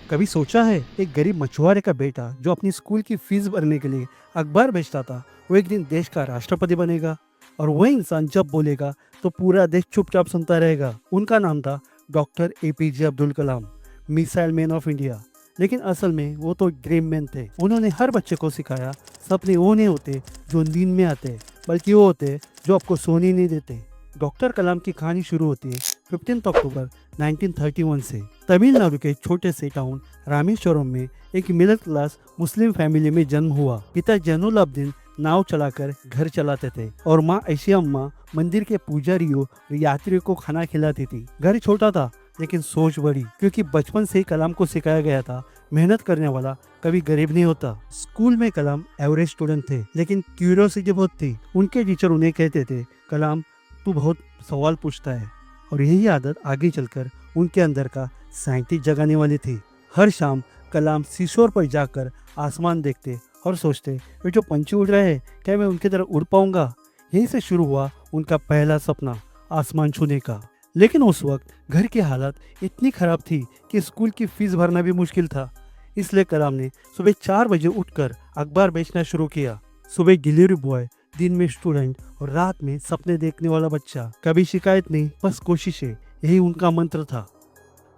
कभी सोचा है एक गरीब मछुआरे का बेटा जो अपनी स्कूल की फीस भरने के लिए अखबार बेचता था, वो एक दिन देश का राष्ट्रपति बनेगा। और वही इंसान जब बोलेगा तो पूरा देश चुपचाप सुनता रहेगा। उनका नाम था doctor APJ Abdul Kalam, missile man of India. लेकिन असल में वो तो ड्रीम मैन थे। उन्होंने हर बच्चे को सिखाया सपने वो नहीं होते जो नींद में आते, बल्कि वो होते जो आपको सोने नहीं देते। डॉक्टर कलाम की कहानी शुरू होती है 15 अक्टूबर 1931 से। तमिलनाडु के छोटे से टाउन रामेश्वरम में एक मिडिल क्लास मुस्लिम फैमिली में जन्म हुआ। पिता जैनुल अब्दीन नाव चलाकर घर चलाते थे और माँ ऐशिया अम्मा मंदिर के पुजारियों और यात्रियों को खाना खिलाती थी। घर छोटा था लेकिन सोच बड़ी, क्योंकि बचपन से ही कलाम को सिखाया गया था मेहनत करने वाला कभी गरीब नहीं होता। स्कूल में कलाम एवरेज स्टूडेंट थे, लेकिन क्यूरियोसिटी बहुत थी। उनके टीचर उन्हें कहते थे, कलाम तू बहुत सवाल पूछता है। और यही आदत आगे चलकर उनके अंदर का साइंटिस्ट जगाने वाली थी। हर शाम कलाम सीशोर पर जाकर आसमान देखते और सोचते, ये जो पंछी उड़ रहे हैं, क्या मैं उनकी तरह उड़ पाऊंगा? यहीं से शुरू हुआ उनका पहला सपना, आसमान छूने का। लेकिन उस वक्त घर की हालत इतनी खराब थी कि स्कूल की फीस भरना भी मुश्किल था। इसलिए कलाम ने सुबह 4 बजे उठकर अखबार बेचना शुरू किया। सुबह डिलीवरी बॉय, दिन में स्टूडेंट और रात में सपने देखने वाला बच्चा। कभी शिकायत नहीं, बस कोशिशें, यही उनका मंत्र था।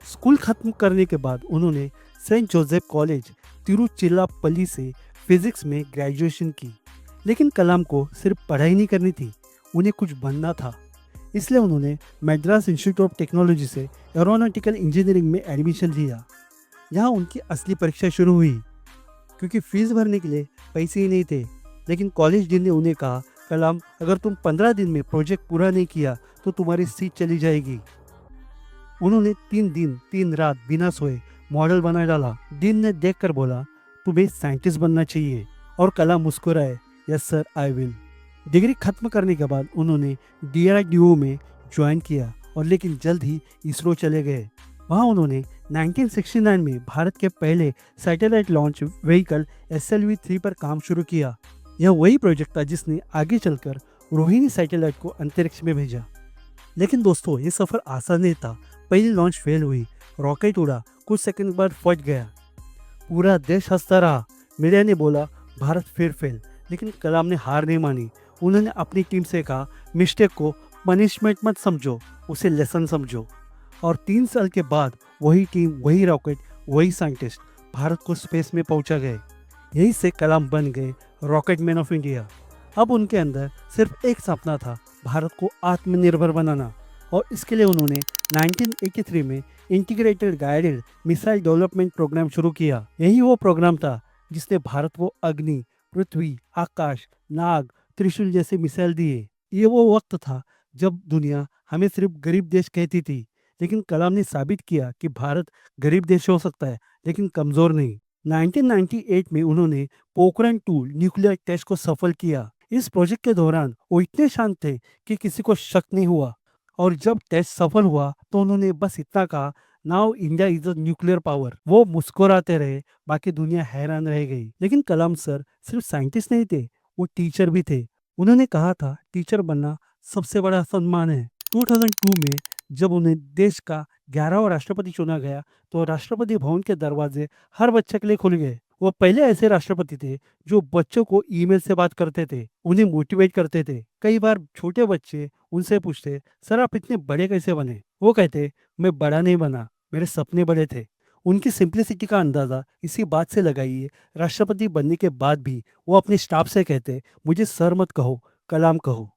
स्कूल खत्म करने के बाद उन्होंने सेंट जोसेफ कॉलेज तिरुचिरापल्ली से फिजिक्स में ग्रेजुएशन की। लेकिन कलाम को सिर्फ पढ़ाई नहीं करनी थी, उन्हें कुछ बनना था। इसलिए उन्होंने मद्रास इंस्टीट्यूट ऑफ टेक्नोलॉजी से एरोनॉटिकल इंजीनियरिंग में एडमिशन लिया। यहाँ उनकी असली परीक्षा शुरू हुई, क्योंकि फीस भरने के लिए पैसे ही नहीं थे। लेकिन कॉलेज डीन ने उन्हें कहा, कलाम अगर तुम 15 दिन में प्रोजेक्ट पूरा नहीं किया तो तुम्हारी सीट चली जाएगी। उन्होंने 3 दिन 3 रात बिना सोए मॉडल बना डाला। दिन ने देखकर बोला, तुम्हें साइंटिस्ट बनना चाहिए। और कलाम मुस्कुराए, yes sir I will. Degree खत्म करने के बाद उन्होंने डीआरडीओ में ज्वाइन किया, और लेकिन जल्द ही इसरो चले गए। वहाँ उन्होंने 1969 में भारत के पहले सैटेलाइट लॉन्च व्हीकल SLV-3 पर काम शुरू किया। यह वही प्रोजेक्ट था जिसने आगे चलकर रोहिणी सैटेलाइट को अंतरिक्ष में भेजा। लेकिन दोस्तों, ये सफर आसान नहीं था। पहली लॉन्च फेल हुई, रॉकेट उड़ा, कुछ सेकंड बाद फट गया। पूरा देश हंसता रहा। मीडिया ने बोला, भारत फिर फेल। लेकिन कलाम ने हार नहीं मानी। उन्होंने अपनी टीम से कहा, मिस्टेक को पनिशमेंट मत समझो, उसे लेसन समझो। और 3 साल के बाद वही टीम, वही रॉकेट, वही साइंटिस्ट भारत को स्पेस में पहुंचा गए। यही से कलाम बन गए रॉकेट मैन ऑफ इंडिया। अब उनके अंदर सिर्फ एक सपना था, भारत को आत्मनिर्भर बनाना। और इसके लिए उन्होंने 1983 में integrated guided missile development programme शुरू किया। यही वो प्रोग्राम था जिसने भारत को अग्नि, पृथ्वी, आकाश, नाग, त्रिशूल जैसे मिसाइल दिए। ये वो वक्त था जब दुनिया हमें सिर्फ गरीब देश कहती थी, लेकिन कलाम ने साबित किया कि भारत गरीब देश हो सकता है, लेकिन कमजोर नहीं। 1998 में उन्होंने पोखरण-2 न्यूक्लियर टेस्ट को सफल किया। इस प्रोजेक्ट के दौरान वो इतने शांत थे कि किसी को शक नहीं हुआ। और जब टेस्ट सफल हुआ तो उन्होंने बस इतना कहा, now India is a nuclear power. वो मुस्कुराते रहे, बाकी दुनिया हैरान रह गई। लेकिन कलाम सर सिर्फ साइंटिस्ट नहीं थे, वो टीचर भी थे। उन्होंने कहा था, टीचर बनना सबसे बड़ा सम्मान है। 2002 में जब उन्हें देश का 11वां राष्ट्रपति चुना गया तो राष्ट्रपति भवन के दरवाजे हर बच्चे के लिए खुल गए। वो पहले ऐसे राष्ट्रपति थे जो बच्चों को ईमेल से बात करते थे, उन्हें मोटिवेट करते थे। कई बार छोटे बच्चे उनसे पूछते, सर आप इतने बड़े कैसे बने? वो कहते, मैं बड़ा नहीं बना, मेरे सपने बड़े थे। उनकी सिंप्लिसिटी का अंदाजा इसी बात से लगाइए, राष्ट्रपति बनने के बाद भी वो अपने स्टाफ से कहते, मुझे सर मत कहो, कलाम कहो।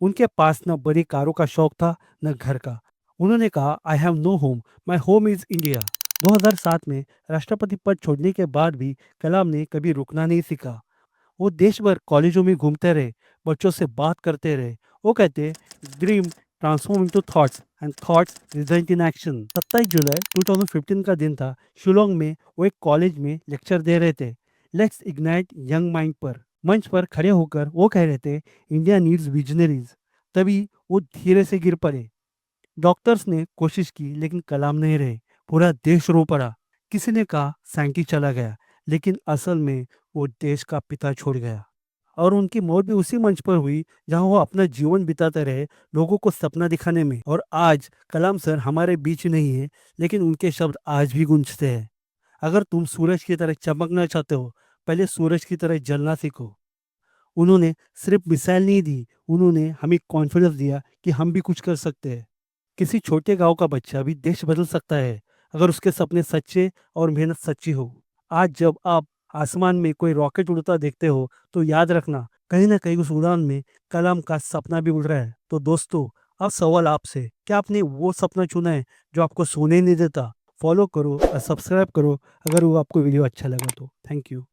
उनके पास न बड़ी कारों का शौक था, न घर का। उन्होंने कहा, I have no home, my home is India. 2007 में राष्ट्रपति पद छोड़ने के बाद भी कलाम ने कभी रुकना नहीं सीखा। वो देश भर कॉलेजों में घूमते रहे, बच्चों से बात करते रहे। वो कहते, dream transform into thoughts and thoughts result in action. 27 जुलाई 2015 का दिन था। शिलोंग में वो एक कॉलेज में लेक्चर दे रहे थे, लेट्स इग्नाइट यंग माइंड पर। मंच पर खड़े होकर वो कह रहे थे, इंडिया नीड्स विजनरीज। तभी वो धीरे से गिर पड़े। डॉक्टर्स ने कोशिश की, लेकिन कलाम नहीं रहे। पूरा देश रो पड़ा। किसी ने कहा साइंटिस्ट चला गया, लेकिन असल में वो देश का पिता छोड़ गया। और उनकी मौत भी उसी मंच पर हुई जहां वो अपना जीवन बिताते रहे, लोगों को सपना दिखाने में। और आज कलाम सर हमारे बीच नहीं है, लेकिन उनके शब्द आज भी गूंजते हैं। अगर तुम सूरज की तरह चमकना चाहते हो, पहले सूरज की तरह जलना सीखो। उन्होंने सिर्फ मिसाइल नहीं दी, उन्होंने हमें कॉन्फिडेंस दिया कि हम भी कुछ कर सकते हैं। किसी छोटे गांव का बच्चा भी देश बदल सकता है, अगर उसके सपने सच्चे और मेहनत सच्ची हो। आज जब आप आसमान में कोई रॉकेट उड़ता देखते हो, तो याद रखना, कहीं ना कहीं उस उड़ान में कलाम का सपना भी उड़ रहा है। तो दोस्तों, अब सवाल आपसे, क्या आपने वो सपना चुना है जो आपको सोने नहीं देता? फॉलो करो और सब्सक्राइब करो अगर वो आपको वीडियो अच्छा लगा तो। Thank you.